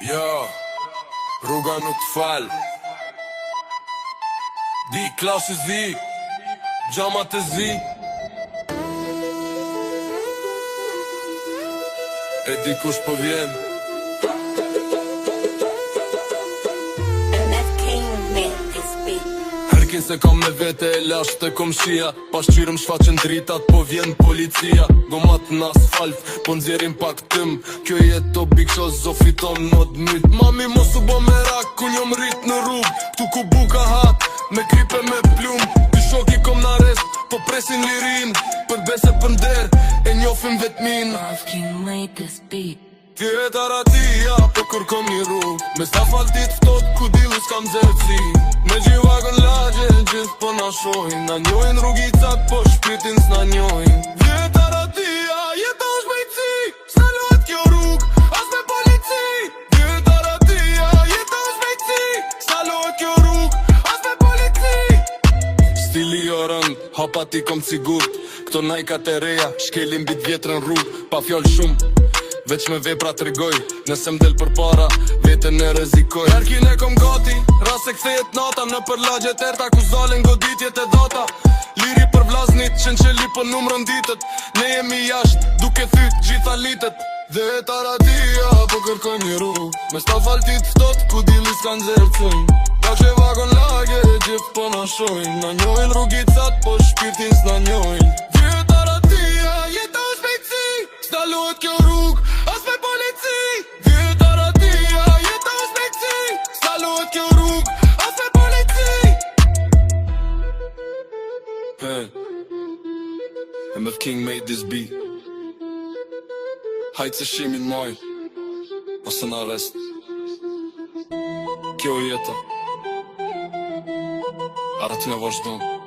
Jo, rruga nuk t'fal. Di klasë zi, gjama të zi. E di kush po vjen. Herkin se kam me vete e lasht të komshia. Pas qyrëm shfaqen dritat po vjen policia. Gomat në asfalt po nxjerin pak tëm. Kjo jet o biksho zofiton në t'myt. Mami mos u bo me rak ku njom rrit në rrug. Ktu ku buka hat me kripe me plum. Ty shoki kom në arrest po presin lirin. Për bese për nder e njofim vetmin. Kjo e taratia po kërkom një rrug. Me stafaltit ftot ku dilu s'kam zërëci. Me gjivagon lagje gjithë po na shojnë. Na njojnë rrugicat po shpirtin s'na njojnë. Kjo e taratia jeta është mejtësi. S'na luat kjo rrug as me polici. Kjo e taratia jeta është mejtësi. S'na luat kjo rrug as me polici. Stili jo rënd, hapat i kom sigurt. Këto najkat e reja, shkelin bit vjetrën rrug. Pa fjall shumë veç me vepra të rregoj. Nëse m'del për para, vetën e rezikoj. Herkin e kom gati, ras e kthejet nata. Në për lagje terta ku zalen goditjet e data. Liri për vlaznit, qenqeli për numrën ditët. Ne jemi jasht, duke thyt gjitha litet. Dhe e taratia po kërkoj një rrug. Me stafaltit ftot ku dili s'kan zerëcëj. Ka që vagon lagje gjithë po na shojnë. Na njojnë rrugicat po shpirtin s'na njojnë. Dhe e taratia jeta është mejtësi. S'na luat kjo rrug as me polici. Dhe e taratia jeta është mejtësi. S'na luat kjo rrug as me polici. Hey, MF King made this beat. Hajtë se shimin moj ose në arrest. Kjo jeta Arat me vazhdon.